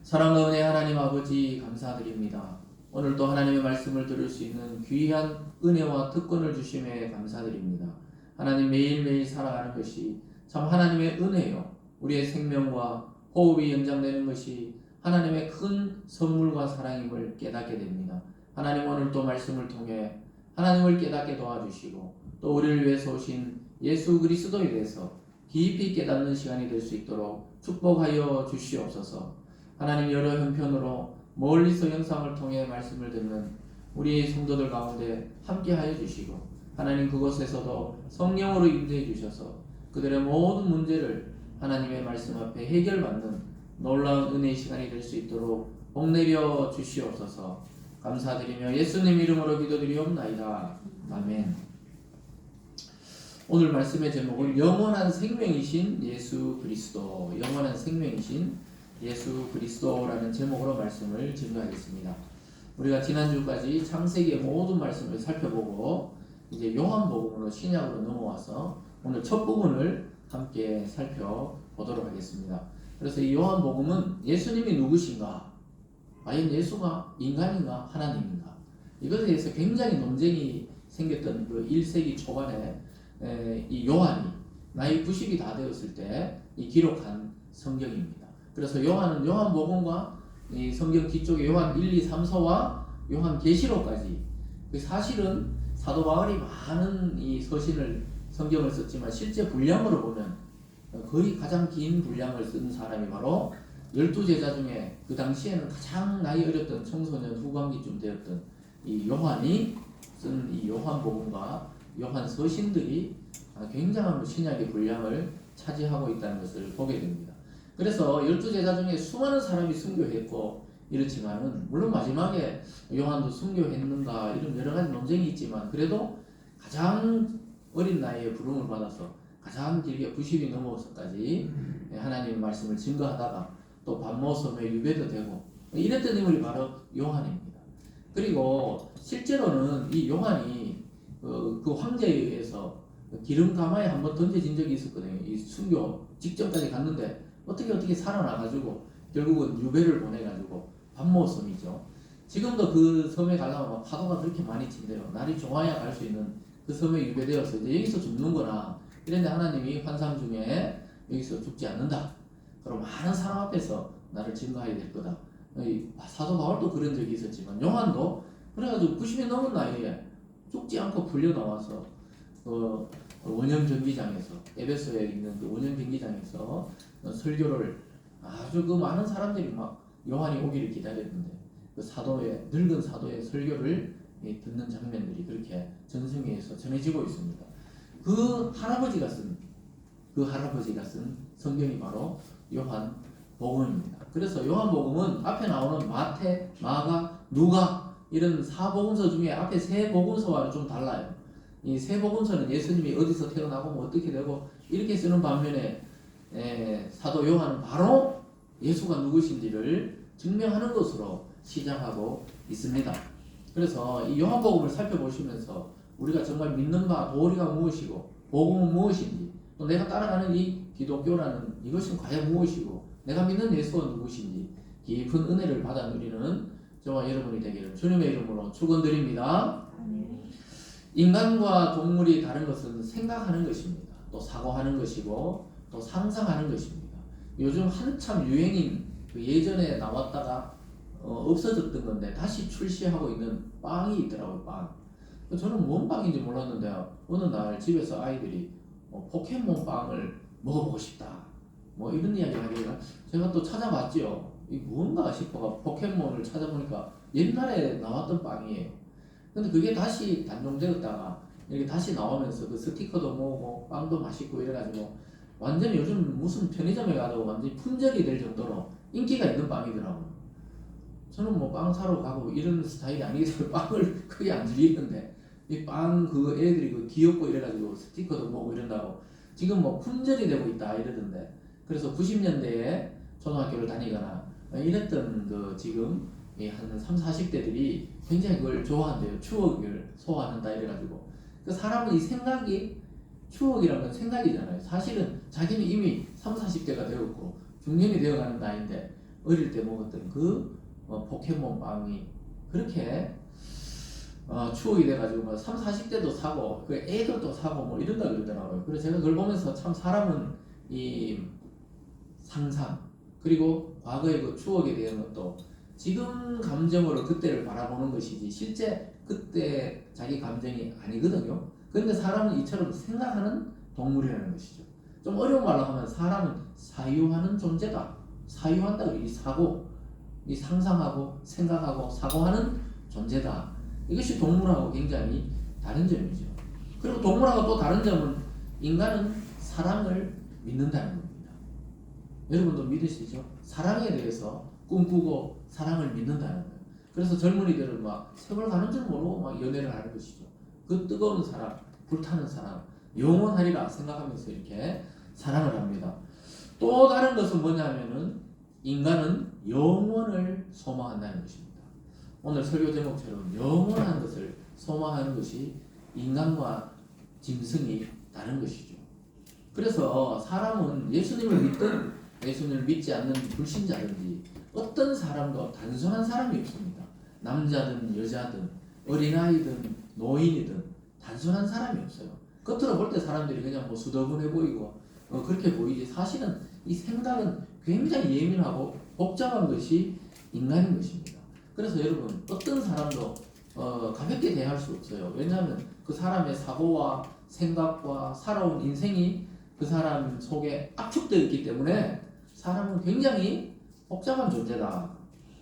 사랑과 은혜 하나님 아버지 감사드립니다. 오늘도 하나님의 말씀을 들을 수 있는 귀한 은혜와 특권을 주심에 감사드립니다. 하나님 매일매일 살아가는 것이 참 하나님의 은혜요. 우리의 생명과 호흡이 연장되는 것이 하나님의 큰 선물과 사랑임을 깨닫게 됩니다. 하나님 오늘도 말씀을 통해 하나님을 깨닫게 도와주시고 또 우리를 위해서 오신 예수 그리스도에 대해서 깊이 깨닫는 시간이 될 수 있도록 축복하여 주시옵소서. 하나님 여러 형편으로 멀리서 영상을 통해 말씀을 듣는 우리 성도들 가운데 함께하여 주시고 하나님 그곳에서도 성령으로 인도해 주셔서 그들의 모든 문제를 하나님의 말씀 앞에 해결받는 놀라운 은혜의 시간이 될 수 있도록 복내려 주시옵소서. 감사드리며 예수님 이름으로 기도드리옵나이다. 아멘. 오늘 말씀의 제목은 영원한 생명이신 예수 그리스도, 영원한 생명이신 예수 그리스도라는 제목으로 말씀을 증거하겠습니다. 우리가 지난주까지 창세기의 모든 말씀을 살펴보고 이제 요한복음으로 신약으로 넘어와서 오늘 첫 부분을 함께 살펴보도록 하겠습니다. 그래서 이 요한복음은 예수님이 누구신가? 과연 예수가 인간인가 하나님인가? 이것에 대해서 굉장히 논쟁이 생겼던 그 1세기 초반에 이 요한이 나이 90이 다 되었을 때 이 기록한 성경입니다. 그래서 요한은 요한복음과 이 성경 뒤쪽에 요한 1, 2, 3서와 요한 계시록까지 사실은 사도 바울이 많은 이 서신을 성경을 썼지만 실제 분량으로 보면 거의 가장 긴 분량을 쓴 사람이 바로 12제자 중에 그 당시에는 가장 나이 어렸던 청소년 후반기쯤 되었던 이 요한이 쓴 이 요한복음과 요한 서신들이 굉장한 신약의 분량을 차지하고 있다는 것을 보게 됩니다. 그래서 12제자 중에 수많은 사람이 순교했고 이렇지만은 물론 마지막에 요한도 순교했는가 이런 여러 가지 논쟁이 있지만 그래도 가장 어린 나이에 부름을 받아서 가장 길게 90이 넘어서까지 하나님의 말씀을 증거하다가 또 반모섬에 유배도 되고 이랬던 인물이 바로 요한입니다. 그리고 실제로는 이 요한이 그 황제에 의해서 기름 가마에 한번 던져진 적이 있었거든요. 이 순교 직전까지 갔는데 어떻게 살아나가지고 결국은 유배를 보내가지고 반모섬이죠. 지금도 그 섬에 가려면 파도가 그렇게 많이 친대요. 날이 좋아야 갈 수 있는 그 섬에 유배되어서 이제 여기서 죽는구나. 이런데 하나님이 환상 중에 여기서 죽지 않는다. 그럼 많은 사람 앞에서 나를 증거해야 될 거다. 사도 바울도 그런 적이 있었지만 요한도 그래가지고 90이 넘은 나이에 죽지 않고 풀려 나와서 원형 경기장에서 에베소에 있는 그 원형 경기장에서 설교를 아주 그 많은 사람들이 막 요한이 오기를 기다렸는데 그 사도의 늙은 사도의 설교를 듣는 장면들이 그렇게 전승회에서 전해지고 있습니다. 그 할아버지가 쓴 성경이 바로 요한복음입니다. 그래서 요한복음은 앞에 나오는 마태, 마가, 누가 이런 사복음서 중에 앞에 세 복음서와는 좀 달라요. 이 세 복음서는 예수님이 어디서 태어나고 뭐 어떻게 되고 이렇게 쓰는 반면에 사도 요한은 바로 예수가 누구신지를 증명하는 것으로 시작하고 있습니다. 그래서 이 요한복음을 살펴보시면서 우리가 정말 믿는 바 도리가 무엇이고 복음은 무엇인지 또 내가 따라가는 이 기독교라는 이것은 과연 무엇이고 내가 믿는 예수가 누구신지 깊은 은혜를 받아 누리는 저와 여러분이 되기를 주님의 이름으로 축원드립니다. 인간과 동물이 다른 것은 생각하는 것입니다. 또 사고하는 것이고 또 상상하는 것입니다. 요즘 한참 유행인 그 예전에 나왔다가 없어졌던 건데 다시 출시하고 있는 빵이 있더라고요. 빵. 저는 뭔 빵인지 몰랐는데요. 어느 날 집에서 아이들이 포켓몬 빵을 먹어보고 싶다. 뭐 이런 이야기를 하길래 제가 또 찾아봤죠. 이 뭔가 싶어가 포켓몬을 찾아보니까 옛날에 나왔던 빵이에요. 근데 그게 다시 단종되었다가 이렇게 다시 나오면서 그 스티커도 모으고 빵도 맛있고 이래가지고 완전히 요즘 무슨 편의점에 가도 완전히 품절이 될 정도로 인기가 있는 빵이더라고요. 저는 뭐 빵 사러 가고 이런 스타일이 아니기 때문에 빵을 크게 안 즐기는데 이 빵 그 애들이 그 귀엽고 이래가지고 스티커도 모으고 이런다고 지금 뭐 품절이 되고 있다 이러던데 그래서 90년대에 초등학교를 다니거나 이랬던 그 지금 한 3, 40대들이 굉장히 그걸 좋아한대요. 추억을 소환한다 이래가지고 그 사람은 이 생각이 추억이라는 건 생각이잖아요. 사실은 자기는 이미 3, 40대가 되었고 중년이 되어가는 나이인데 어릴 때 먹었던 그 포켓몬 빵이 그렇게 추억이 돼가지고 뭐 3, 40대도 사고 그 애들도 사고 뭐 이런다 그러더라고요. 그래서 제가 그걸 보면서 참 사람은 이 상상 그리고 과거의 그 추억에 대한 것도 지금 감정으로 그때를 바라보는 것이지 실제 그때 자기 감정이 아니거든요. 그런데 사람은 이처럼 생각하는 동물이라는 것이죠. 좀 어려운 말로 하면 사람은 사유하는 존재다. 사유한다. 이 사고, 이 상상하고 생각하고 사고하는 존재다. 이것이 동물하고 굉장히 다른 점이죠. 그리고 동물하고 또 다른 점은 인간은 사랑을 믿는다는 겁니다. 여러분도 믿으시죠? 사랑에 대해서 꿈꾸고 사랑을 믿는다는 거예요. 그래서 젊은이들은 막 세월 가는 줄 모르고 막 연애를 하는 것이죠. 그 뜨거운 사랑, 불타는 사랑, 영원하리라 생각하면서 이렇게 사랑을 합니다. 또 다른 것은 뭐냐면은 인간은 영원을 소망한다는 것입니다. 오늘 설교 제목처럼 영원한 것을 소망하는 것이 인간과 짐승이 다른 것이죠. 그래서 사람은 예수님을 믿든 예수님을 믿지 않는 불신자든지 어떤 사람도 단순한 사람이 없습니다. 남자든 여자든 어린아이든 노인이든 단순한 사람이 없어요. 겉으로 볼 때 사람들이 그냥 뭐 수더분해 보이고 그렇게 보이지 사실은 이 생각은 굉장히 예민하고 복잡한 것이 인간인 것입니다. 그래서 여러분 어떤 사람도 가볍게 대할 수 없어요. 왜냐하면 그 사람의 사고와 생각과 살아온 인생이 그 사람 속에 압축되어 있기 때문에 사람은 굉장히 복잡한 존재다.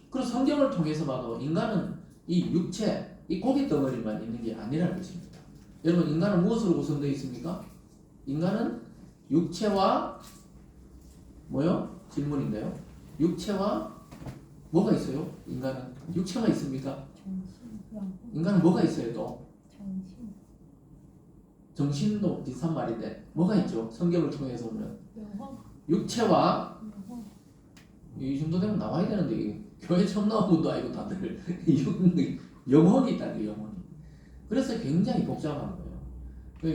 그래서 성경을 통해서 봐도 인간은 이 육체, 이 고기 덩어리만 있는 게 아니라는 것입니다. 여러분 인간은 무엇으로 구성되어 있습니까? 인간은 육체와 뭐요? 질문인데요. 육체와 뭐가 있어요? 인간은 육체만 있습니까? 인간은 뭐가 있어요 또? 정신도 비슷한 말인데 뭐가 있죠? 성경을 통해서 보면 육체와 이 정도 되면 나와야 되는데 교회 처음 나온 분도 아니고 다들 영혼이 있다는 영혼이. 그래서 굉장히 복잡한 거예요.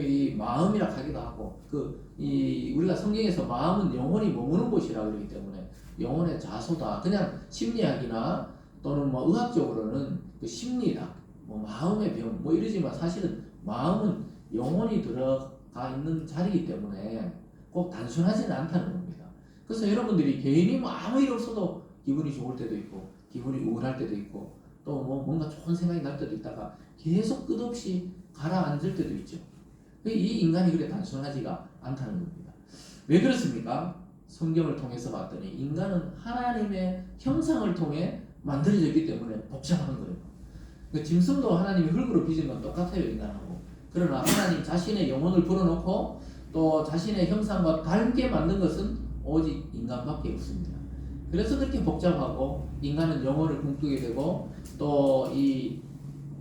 이 마음이라 하기도 하고 우리가 성경에서 마음은 영혼이 머무는 곳이라 그러기 때문에 영혼의 자소다. 그냥 심리학이나 또는 뭐 의학적으로는 그 심리다, 뭐 마음의 병, 뭐 이러지만 사실은 마음은 영혼이 들어가 있는 자리이기 때문에 꼭 단순하지는 않다는 겁니다. 그래서 여러분들이 개인이 뭐 아무 일 없어도 기분이 좋을 때도 있고 기분이 우울할 때도 있고 또 뭐 뭔가 좋은 생각이 날 때도 있다가 계속 끝없이 가라앉을 때도 있죠. 이 인간이 그래 단순하지가 않다는 겁니다. 왜 그렇습니까? 성경을 통해서 봤더니 인간은 하나님의 형상을 통해 만들어졌기 때문에 복잡한 거예요. 그 짐승도 하나님이 흙으로 빚은 건 똑같아요, 인간하고. 그러나 하나님 자신의 영혼을 불어넣고 또 자신의 형상과 닮게 만든 것은 오직 인간밖에 없습니다. 그래서 그렇게 복잡하고 인간은 영혼을 꿈꾸게 되고 또 이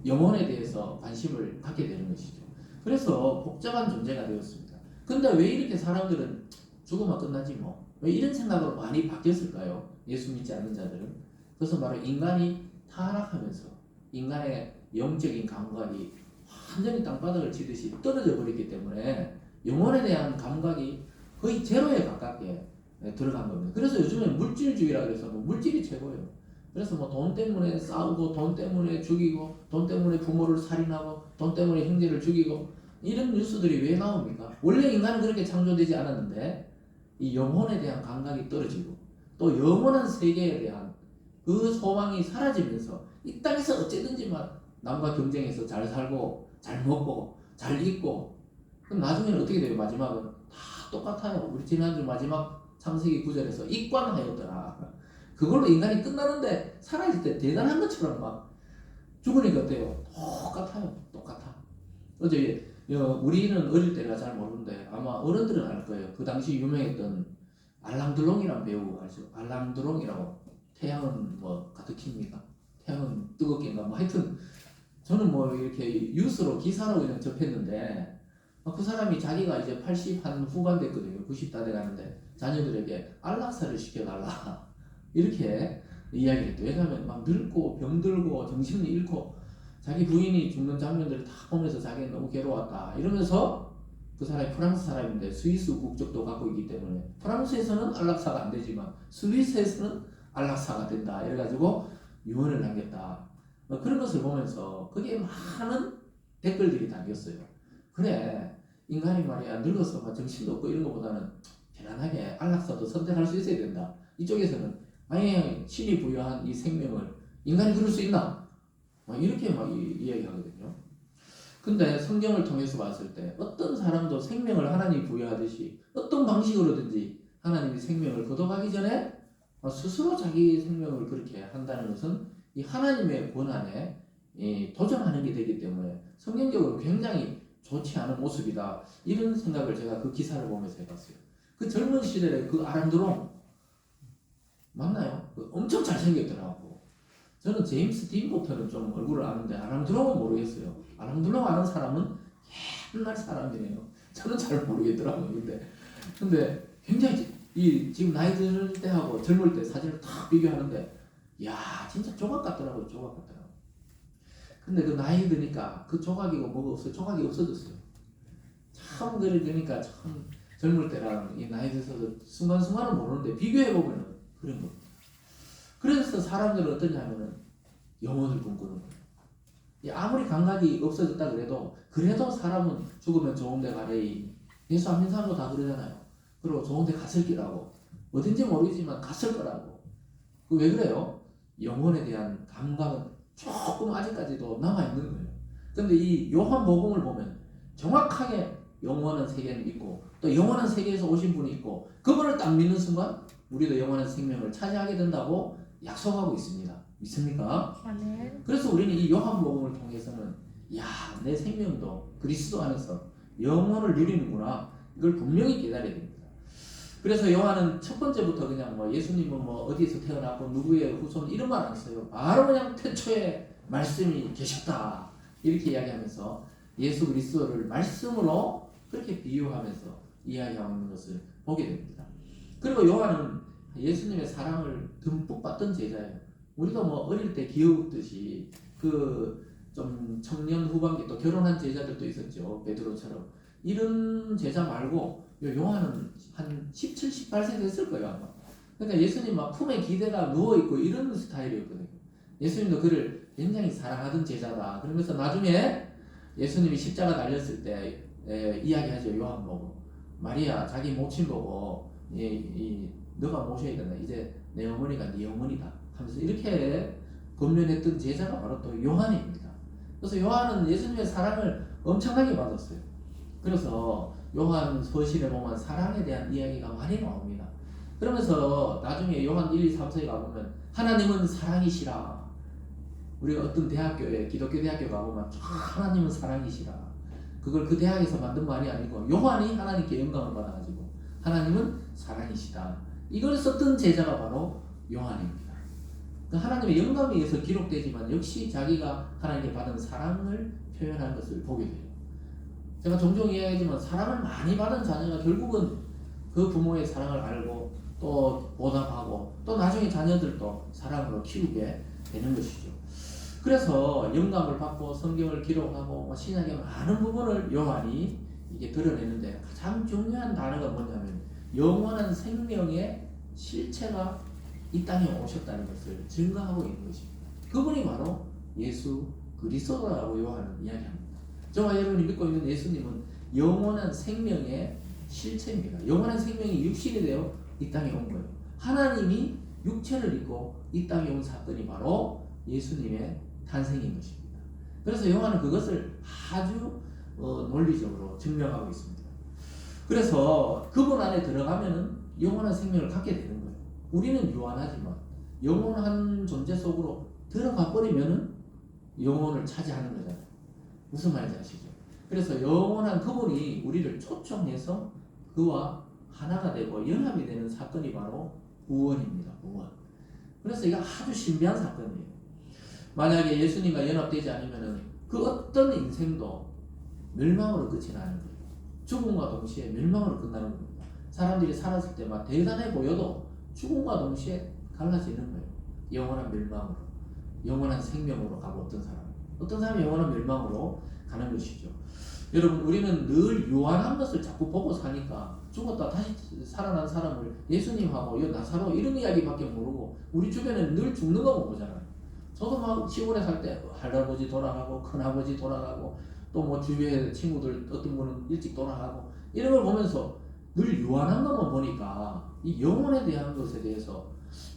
영혼에 대해서 관심을 갖게 되는 것이죠. 그래서 복잡한 존재가 되었습니다. 근데 왜 이렇게 사람들은 죽으면 끝나지 뭐? 왜 이런 생각으로 많이 바뀌었을까요? 예수 믿지 않는 자들은. 그래서 바로 인간이 타락하면서 인간의 영적인 감각이 완전히 땅바닥을 치듯이 떨어져 버렸기 때문에 영혼에 대한 감각이 거의 제로에 가깝게 들어간 겁니다. 그래서 요즘에 물질주의라 그래서 뭐 물질이 최고예요. 그래서 뭐 돈 때문에 싸우고 돈 때문에 죽이고 돈 때문에 부모를 살인하고 돈 때문에 형제를 죽이고 이런 뉴스들이 왜 나옵니까? 원래 인간은 그렇게 창조되지 않았는데 이 영혼에 대한 감각이 떨어지고 또 영원한 세계에 대한 그 소망이 사라지면서 이 땅에서 어쨌든지 남과 경쟁해서 잘 살고 잘 먹고 잘 입고 그럼 나중에는 어떻게 돼요? 마지막은 다 똑같아요. 우리 지난주 마지막 창세기 9절에서 이관하였더라. 그걸로 인간이 끝나는데 살아있을 때 대단한 것처럼 막 죽으니까 어때요? 똑같아. 어제 우리는 어릴 때가 잘 모르는데 아마 어른들은 알 거예요. 그 당시 유명했던 알랑드롱이라는 배우 알죠? 알랑드롱이라고. 태양은 뭐 가득힙니까? 태양은 뜨겁게인가? 뭐 하여튼 저는 뭐 이렇게 뉴스로 기사로 그냥 접했는데 그 사람이 자기가 이제 80 한 후반 됐거든요. 90 다 돼가는데 자녀들에게 안락사를 시켜달라 이렇게 이야기를 했대요. 왜냐하면 막 늙고 병들고 정신을 잃고 자기 부인이 죽는 장면들을 다 보면서 자기는 너무 괴로웠다 이러면서 그 사람이 프랑스 사람인데 스위스 국적도 갖고 있기 때문에 프랑스에서는 안락사가 안 되지만 스위스에서는 안락사가 된다 이래가지고 유언을 남겼다. 그런 것을 보면서 거기에 많은 댓글들이 담겼어요. 그래, 인간이 말이야 늙어서 막 정신도 없고 이런 것보다는 편안하게 안락사도 선택할 수 있어야 된다. 이쪽에서는 아니 신이 부여한 이 생명을 인간이 그럴 수 있나? 이렇게 막 이야기하거든요. 근데 성경을 통해서 봤을 때 어떤 사람도 생명을 하나님이 부여하듯이 어떤 방식으로든지 하나님이 생명을 거둬가기 전에 스스로 자기 생명을 그렇게 한다는 것은 이 하나님의 권한에 도전하는 게 되기 때문에 성경적으로 굉장히 좋지 않은 모습이다. 이런 생각을 제가 그 기사를 보면서 해봤어요. 그 젊은 시절에 그 아람드롱 맞나요? 엄청 잘생겼더라고. 저는 제임스 딘부터는 좀 얼굴을 아는데 아람드롱은 모르겠어요. 아람드롱 아는 사람은 옛날 사람이네요. 저는 잘 모르겠더라고요. 근데 굉장히 지금 나이 드는 때하고 젊을 때 사진을 딱 비교하는데 야 진짜 조각 같더라고요. 조각 같더라고요. 근데 그 나이 드니까 그 조각이고 뭐가 없어요. 조각이 없어졌어요. 참 그러니까 참 젊을 때랑 이 나이 들어서 순간순간은 모르는데 비교해보면 그런 겁니다. 그래서 사람들은 어떠냐면은 영혼을 꿈꾸는 거예요. 아무리 감각이 없어졌다 그래도 사람은 죽으면 좋은 데 가래이. 예수 안 믿는 사람도 다 그러잖아요. 그리고 좋은 데 갔을 기라고. 어딘지 모르지만 갔을 거라고. 왜 그래요? 영혼에 대한 감각은 조금 아직까지도 남아있는 거예요. 근데 이 요한복음을 보면 정확하게 영원한 세계는 있고 또 영원한 세계에서 오신 분이 있고 그분을 딱 믿는 순간 우리도 영원한 생명을 차지하게 된다고 약속하고 있습니다. 믿습니까? 아멘. 그래서 우리는 이 요한복음을 통해서는 내 생명도 그리스도 안에서 영원을 누리는구나. 이걸 분명히 깨달아야 됩니다. 그래서 요한은 첫 번째부터 그냥 예수님은 어디에서 태어났고 누구의 후손 이런 말 안 써요. 바로 그냥 태초에 말씀이 계셨다. 이렇게 이야기하면서 예수 그리스도를 말씀으로 그렇게 비유하면서 이야기하고 있는 것을 보게 됩니다. 그리고 요한은 예수님의 사랑을 듬뿍 받던 제자예요. 우리도 어릴 때 기억듯이 좀 청년 후반기 또 결혼한 제자들도 있었죠. 베드로처럼. 이런 제자 말고 요한은 한 17, 18세 됐을 거예요 아마. 그러니까 예수님 막 품에 기대가 누워있고 이런 스타일이었거든요. 예수님도 그를 굉장히 사랑하던 제자다. 그러면서 나중에 예수님이 십자가 달렸을 때 이야기하죠. 요한복음. 마리아 자기 모친 보고 너가 모셔야 된다. 이제 내 어머니가 네 어머니다 하면서 이렇게 권면했던 제자가 바로 또 요한입니다. 그래서 요한은 예수님의 사랑을 엄청나게 받았어요. 그래서 요한 서신에 보면 사랑에 대한 이야기가 많이 나옵니다. 그러면서 나중에 요한 1, 2, 3서에 가보면 하나님은 사랑이시라. 우리가 어떤 대학교에 기독교 대학교 가보면 하나님은 사랑이시라. 그걸 그 대학에서 만든 말이 아니고 요한이 하나님께 영감을 받아가지고 하나님은 사랑이시다. 이걸 썼던 제자가 바로 요한입니다. 하나님의 영감에 의해서 기록되지만 역시 자기가 하나님께 받은 사랑을 표현한 것을 보게 돼요. 제가 종종 이야기하지만 사랑을 많이 받은 자녀가 결국은 그 부모의 사랑을 알고 또 보답하고 또 나중에 자녀들도 사랑으로 키우게 되는 것이죠. 그래서 영감을 받고 성경을 기록하고 신약의 많은 부분을 요한이 이게 드러내는데 가장 중요한 단어가 뭐냐면 영원한 생명의 실체가 이 땅에 오셨다는 것을 증거하고 있는 것입니다. 그분이 바로 예수 그리스도라고 요한은 이야기합니다. 저와 여러분이 믿고 있는 예수님은 영원한 생명의 실체입니다. 영원한 생명이 육신이 되어 이 땅에 온 거예요. 하나님이 육체를 입고 이 땅에 온 사건이 바로 예수님의 탄생인 것입니다. 그래서 요한은 그것을 아주 논리적으로 증명하고 있습니다. 그래서 그분 안에 들어가면은 영원한 생명을 갖게 되는 거예요. 우리는 유한하지만 영원한 존재 속으로 들어가 버리면은 영혼을 차지하는 거잖아요. 무슨 말인지 아시죠? 그래서 영원한 그분이 우리를 초청해서 그와 하나가 되고 연합이 되는 사건이 바로 구원입니다. 구원. 그래서 이거 아주 신비한 사건이에요. 만약에 예수님과 연합되지 않으면 그 어떤 인생도 멸망으로 끝이 나는 거예요. 죽음과 동시에 멸망으로 끝나는 겁니다. 사람들이 살았을 때 막 대단해 보여도 죽음과 동시에 갈라지는 거예요. 영원한 멸망으로, 영원한 생명으로 가고 어떤 사람이 영원한 멸망으로 가는 것이죠. 여러분 우리는 늘 유한한 것을 자꾸 보고 사니까 죽었다 다시 살아난 사람을 예수님하고 나사로 이런 이야기밖에 모르고 우리 주변에는 늘 죽는 거만 보잖아요. 저도 막 시골에 살 때 할아버지 돌아가고 큰아버지 돌아가고 또 뭐 주위에 친구들 어떤 분은 일찍 돌아가고 이런 걸 보면서 늘 유한한 것만 보니까 이 영혼에 대한 것에 대해서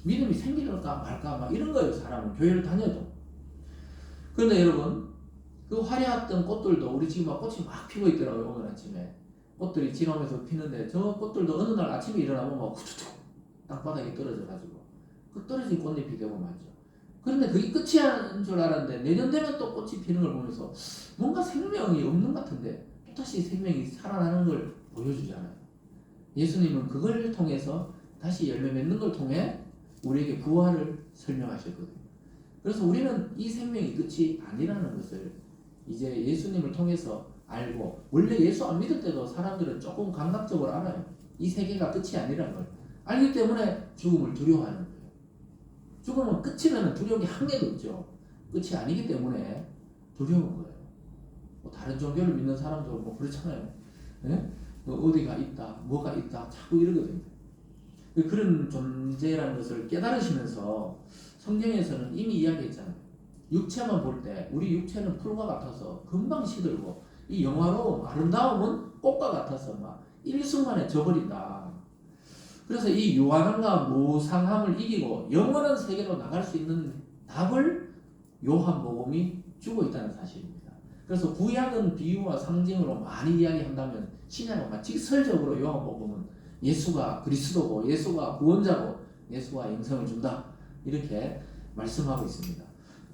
믿음이 생길까 말까 막 이런 거예요. 사람은 교회를 다녀도. 그런데 여러분 그 화려했던 꽃들도 우리 지금 막 꽃이 막 피고 있더라고요. 오늘 아침에 꽃들이 지나오면서 피는데 저 꽃들도 어느 날 아침에 일어나면 막 후두둑 땅바닥에 떨어져가지고 그 떨어진 꽃잎이 되고 말죠. 그런데 그게 끝이 아닌 줄 알았는데 내년 되면 또 꽃이 피는 걸 보면서 뭔가 생명이 없는 것 같은데 또다시 생명이 살아나는 걸 보여주잖아요. 예수님은 그걸 통해서 다시 열매 맺는 걸 통해 우리에게 부활을 설명하셨거든요. 그래서 우리는 이 생명이 끝이 아니라는 것을 이제 예수님을 통해서 알고, 원래 예수 안 믿을 때도 사람들은 조금 감각적으로 알아요. 이 세계가 끝이 아니라는 걸 알기 때문에 죽음을 두려워하는 거예요. 죽음은 끝이면 두려움이 한 개도 없죠. 끝이 아니기 때문에 두려운 거예요. 뭐 다른 종교를 믿는 사람도 뭐 그렇잖아요. 네? 뭐 어디가 있다, 뭐가 있다, 자꾸 이러거든요. 그런 존재라는 것을 깨달으시면서 성경에서는 이미 이야기했잖아요. 육체만 볼 때 우리 육체는 풀과 같아서 금방 시들고 이 영화로움, 아름다움은 꽃과 같아서 막 일순간에 져버린다. 그래서 이 요한함과 무상함을 이기고 영원한 세계로 나갈 수 있는 답을 요한복음이 주고 있다는 사실입니다. 그래서 구약은 비유와 상징으로 많이 이야기한다면 신약은 직설적으로 요한복음은 예수가 그리스도고 예수가 구원자고 예수가 영생을 준다 이렇게 말씀하고 있습니다.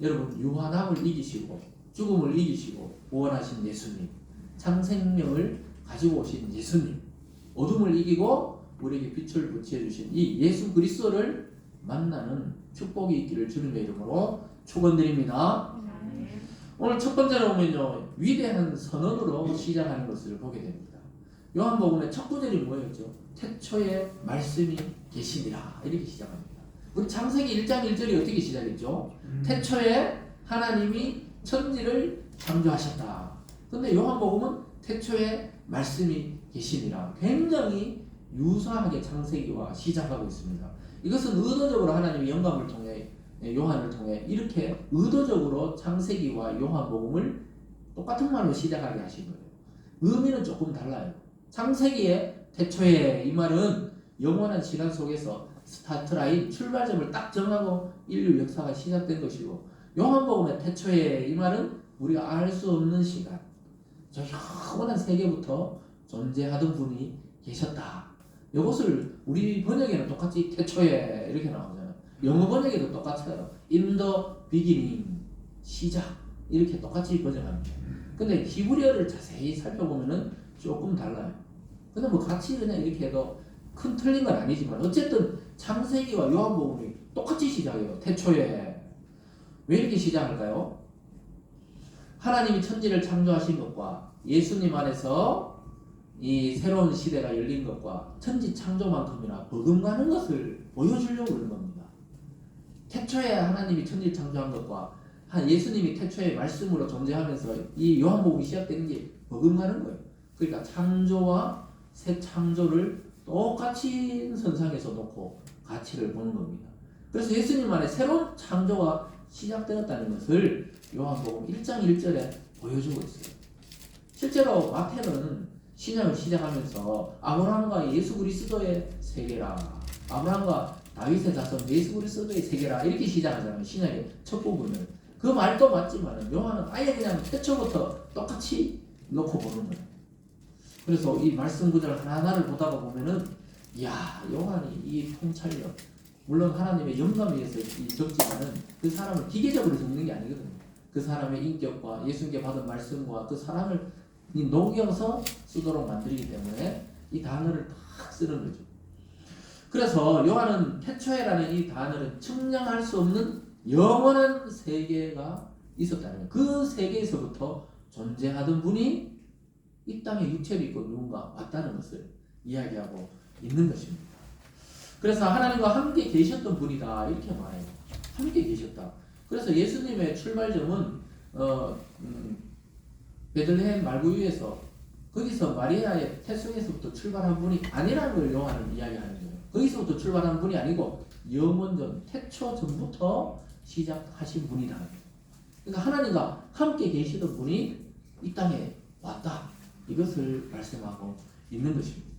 여러분 유한함을 이기시고 죽음을 이기시고 구원하신 예수님, 창생명을 가지고 오신 예수님, 어둠을 이기고 우리에게 빛을 비추어 주신 이 예수 그리스도를 만나는 축복이 있기를 주님의 이름으로 축원드립니다. 오늘 첫 번째로 보면요, 위대한 선언으로 시작하는 것을 보게 됩니다. 요한복음의 첫 구절이 뭐였죠? 태초에 말씀이 계시니라 이렇게 시작합니다. 우리 창세기 1장 1절이 어떻게 시작했죠? 태초에 하나님이 천지를 창조하셨다. 근데 요한복음은 태초에 말씀이 계시니라 굉장히 유사하게 창세기와 시작하고 있습니다. 이것은 의도적으로 하나님의 영감을 통해 요한을 통해 이렇게 의도적으로 창세기와 요한복음을 똑같은 말로 시작하게 하신 거예요. 의미는 조금 달라요. 창세기의 태초에 이 말은 영원한 시간 속에서 스타트라인 출발점을 딱 정하고 인류 역사가 시작된 것이고, 요한복음의 태초에 이 말은 우리가 알 수 없는 시간, 저 영원한 세계부터 존재하던 분이 계셨다. 이것을 우리 번역에는 똑같이 태초에 이렇게 나오잖아요. 영어 번역에도 똑같아요. In the beginning, 시작 이렇게 똑같이 번역합니다. 근데 히브리어를 자세히 살펴보면은 조금 달라요. 근데 뭐 같이 그냥 이렇게 해도 큰 틀린 건 아니지만 어쨌든 창세기와 요한복음이 똑같이 시작해요. 태초에. 왜 이렇게 시작할까요? 하나님이 천지를 창조하신 것과 예수님 안에서 이 새로운 시대가 열린 것과 천지 창조만큼이나 버금가는 것을 보여주려고 그런 겁니다. 태초에 하나님이 천지를 창조한 것과 예수님이 태초에 말씀으로 존재하면서 이 요한복음이 시작되는 게 버금가는 거예요. 그러니까 창조와 새 창조를 똑같이 선상에서 놓고 가치를 보는 겁니다. 그래서 예수님 안에 새로운 창조가 시작되었다는 것을 요한복음 1장 1절에 보여주고 있어요. 실제로 마태는 신약을 시작하면서 아브라함과 예수 그리스도의 세계라, 아브라함과 다윗의 자손 예수 그리스도의 세계라 이렇게 시작하잖아요. 신약의 첫 부분을. 그 말도 맞지만 요한은 아예 그냥 태초부터 똑같이 놓고 보는 거예요. 그래서 이 말씀 구절 하나하나를 보다가 보면은 이야, 요한이 이 통찰력, 물론 하나님의 영감에 의해서 적지만은 그 사람을 기계적으로 적는 게 아니거든요. 그 사람의 인격과 예수님께 받은 말씀과 그 사람을 녹여서 쓰도록 만들기 때문에 이 단어를 딱 쓰는 거죠. 그래서 요한은 태초에라는 이 단어는 측량할 수 없는 영원한 세계가 있었다는 거예요. 그 세계에서부터 존재하던 분이 이 땅에 육체를 입고 누군가 왔다는 것을 이야기하고 있는 것입니다. 그래서 하나님과 함께 계셨던 분이다 이렇게 말해요. 함께 계셨다. 그래서 예수님의 출발점은 베들레헴 말구유에서 거기서 마리아의 태속에서부터 출발한 분이 아니라는 걸 요한은 이야기하는 거예요. 거기서부터 출발한 분이 아니고 영원전 태초 전부터 시작하신 분이다. 그러니까 하나님과 함께 계시던 분이 이 땅에 왔다. 이것을 말씀하고 있는 것입니다.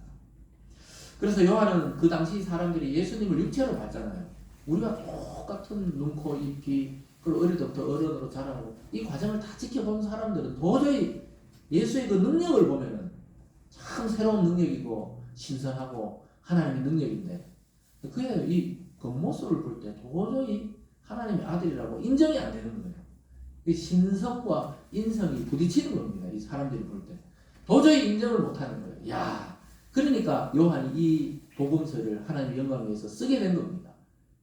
그래서 요한은 그 당시 사람들이 예수님을 육체로 봤잖아요. 우리가 똑같은 눈, 코, 입, 귀, 그리고 어릴 때부터 어른으로 자라고 이 과정을 다 지켜본 사람들은 도저히 예수의 그 능력을 보면은 참 새로운 능력이고 신선하고 하나님의 능력인데 그의 이 겉모습을 볼 때 도저히 하나님의 아들이라고 인정이 안 되는 거예요. 이 신성과 인성이 부딪히는 겁니다. 이 사람들이 볼 때. 도저히 인정을 못하는 거예요. 야, 그러니까 요한이 이 복음서를 하나님의 영광을 위해서 쓰게 된 겁니다.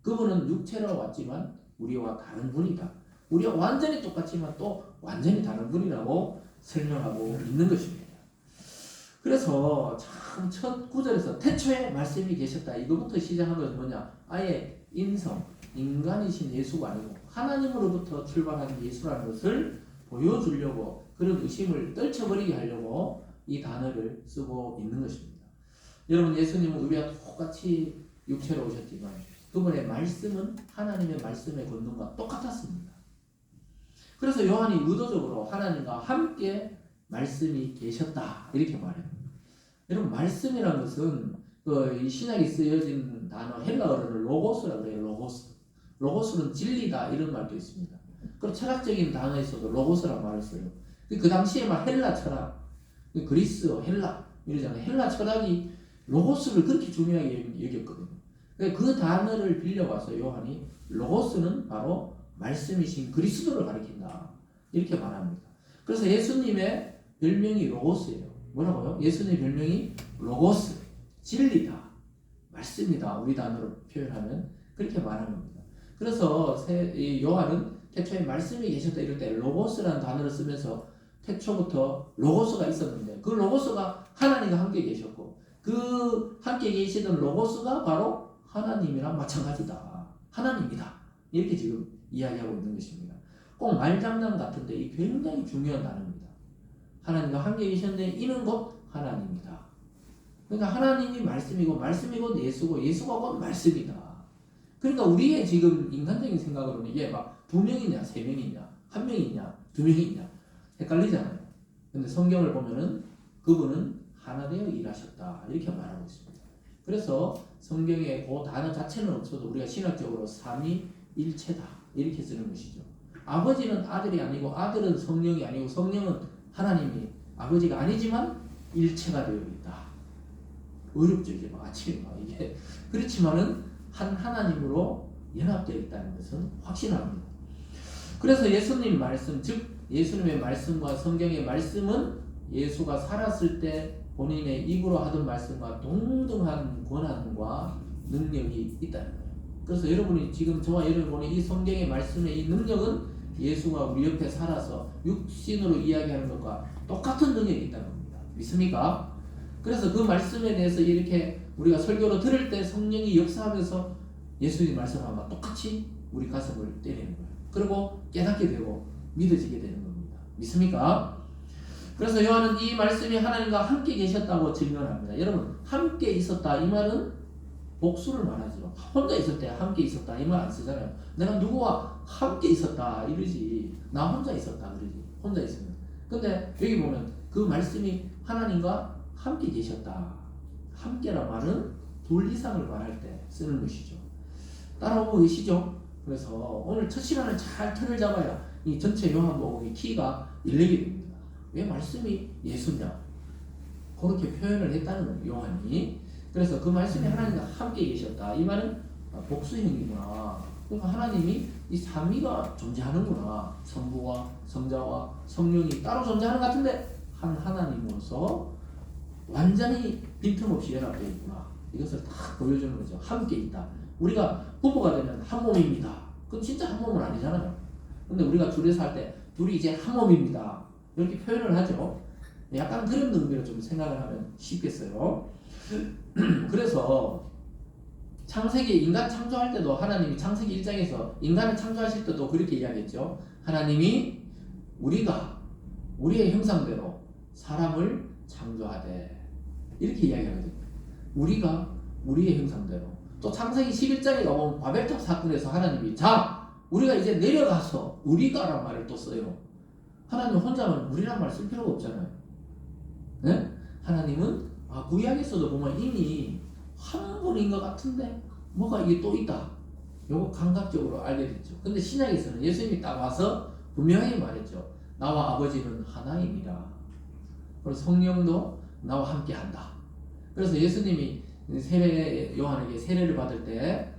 그분은 육체로 왔지만 우리와 다른 분이다. 우리와 완전히 똑같지만 또 완전히 다른 분이라고 설명하고 있는 것입니다. 그래서 참 첫 구절에서 태초에 말씀이 계셨다. 이거부터 시작한 것은 뭐냐? 아예 인성, 인간이신 예수가 아니고 하나님으로부터 출발한 예수라는 것을 보여주려고 그런 의심을 떨쳐버리게 하려고 이 단어를 쓰고 있는 것입니다. 여러분 예수님은 우리와 똑같이 육체로 오셨지만 그분의 말씀은 하나님의 말씀의 권능과 똑같았습니다. 그래서 요한이 의도적으로 하나님과 함께 말씀이 계셨다 이렇게 말해요. 여러분 말씀이라는 것은 이 신약에 쓰여진 단어 헬라어로는 로고스라고 해요. 로고스. 로고스는 진리다 이런 말도 있습니다. 그리고 철학적인 단어에서도 로고스라고 말을 써요. 그 당시에 막 헬라 철학, 그리스, 헬라 이러잖아요. 헬라 철학이 로고스를 그렇게 중요하게 여겼거든요. 그 단어를 빌려와서 요한이 로고스는 바로 말씀이신 그리스도를 가리킨다 이렇게 말합니다. 그래서 예수님의 별명이 로고스예요. 뭐라고요? 예수님의 별명이 로고스, 진리다, 말씀이다. 우리 단어로 표현하면 그렇게 말하는 겁니다. 그래서 요한은 태초에 말씀이 계셨다 이럴 때 로고스라는 단어를 쓰면서 태초부터 로고스가 있었는데 그 로고스가 하나님과 함께 계셨고 그 함께 계시던 로고스가 바로 하나님이랑 마찬가지다. 하나님이다. 이렇게 지금 이야기하고 있는 것입니다. 꼭 말장난 같은데 이 굉장히 중요한 단어입니다. 하나님과 함께 계셨는데 이는 곧 하나님이다. 그러니까 하나님이 말씀이고 말씀이 곧 예수고 예수가 곧 말씀이다. 그러니까 우리의 지금 인간적인 생각으로는 이게 막 2명이냐 3명이냐 1명이냐 2명이냐 헷갈리잖아요. 근데 성경을 보면은 그분은 하나 되어 일하셨다 이렇게 말하고 있습니다. 그래서 성경에 그 단어 자체는 없어도 우리가 신학적으로 삼위일체다 이렇게 쓰는 것이죠. 아버지는 아들이 아니고 아들은 성령이 아니고 성령은 하나님이 아버지가 아니지만 일체가 되어 있다. 어렵죠 이게 막 아침에 막 이게 그렇지만은 한 하나님으로 연합되어 있다는 것은 확신합니다. 그래서 예수님 말씀 즉 예수님의 말씀과 성경의 말씀은 예수가 살았을 때 본인의 입으로 하던 말씀과 동등한 권한과 능력이 있다는 거예요. 그래서 여러분이 지금 저와 여러분이 이 성경의 말씀의 이 능력은 예수가 우리 옆에 살아서 육신으로 이야기하는 것과 똑같은 능력이 있다는 겁니다. 믿습니까? 그래서 그 말씀에 대해서 이렇게 우리가 설교로 들을 때 성령이 역사하면서 예수님 말씀과 똑같이 우리 가슴을 때리는 거예요. 그리고 깨닫게 되고 믿어지게 되는 겁니다. 믿습니까? 그래서 요한은 이 말씀이 하나님과 함께 계셨다고 증언합니다. 여러분 함께 있었다 이 말은 복수를 말하죠. 혼자 있을 때 함께 있었다 이 말 안 쓰잖아요. 내가 누구와 함께 있었다 이러지 나 혼자 있었다 그러지 혼자 있으면. 근데 여기 보면 그 말씀이 하나님과 함께 계셨다. 함께란 말은 둘 이상을 말할 때 쓰는 것이죠. 따라오고 계시죠? 그래서 오늘 첫 시간을 잘 틀을 잡아야 이 전체 요한복음의 키가 일리게 됩니다. 왜 말씀이 예수냐? 그렇게 표현을 했다는 거예요, 요한이. 그래서 그 말씀이 하나님과 함께 계셨다. 이 말은 복수형이구나. 그러니까 하나님이 이 삼위가 존재하는구나. 성부와 성자와 성령이 따로 존재하는 것 같은데 한 하나님으로서 완전히 빈틈없이 연합되어 있구나. 이것을 딱 보여주는 거죠. 함께 있다. 우리가 부부가 되면 한 몸입니다. 그건 진짜 한 몸은 아니잖아요. 근데 우리가 둘이서 할 때 둘이 이제 한 몸입니다. 이렇게 표현을 하죠. 약간 그런 의미로 좀 생각을 하면 쉽겠어요. 그래서 창세기 인간 창조할 때도 하나님이 창세기 1장에서 인간을 창조하실 때도 그렇게 이야기했죠. 하나님이 우리가 우리의 형상대로 사람을 창조하되 이렇게 이야기하거든요. 우리가 우리의 형상대로. 또 창세기 11장에 가보면 바벨탑 사건에서 하나님이 자 우리가 이제 내려가서 우리가란 말을 또 써요. 하나님 혼자만 우리란 말 쓸 필요가 없잖아요. 네? 하나님은 구약에서도 보면 이미 한 분인 것 같은데 뭐가 이게 또 있다. 요거 감각적으로 알게 됐죠. 근데 신약에서는 예수님이 딱 와서 분명하게 말했죠. 나와 아버지는 하나입니다. 그리고 성령도 나와 함께 한다. 그래서 예수님이 요한에게 세례를 받을 때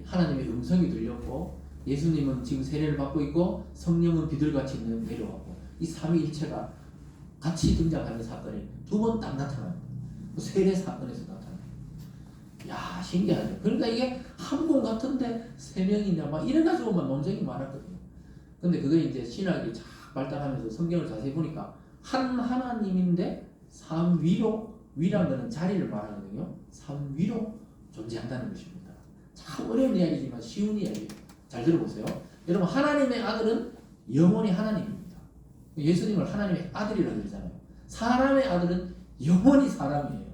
하나님의 음성이 들렸고 예수님은 지금 세례를 받고 있고 성령은 비둘기같이 내려왔고 이 삼위일체가 같이 등장하는 사건이 두 번 딱 나타납니다. 세례 사건에서 나타납니다. 야 신기하죠. 그러니까 이게 한 분 같은데 세 명이냐 막 이래가지고만 논쟁이 많았거든요. 근데 그게 이제 신학이 쫙 발달하면서 성경을 자세히 보니까 한 하나님인데 삼위로 위란 거는 자리를 말하거든요. 삼위로 존재한다는 것입니다. 참 어려운 이야기지만 쉬운 이야기예요. 잘 들어보세요. 여러분 하나님의 아들은 영원히 하나님입니다. 예수님을 하나님의 아들이라고 그러잖아요. 사람의 아들은 영원히 사람이에요.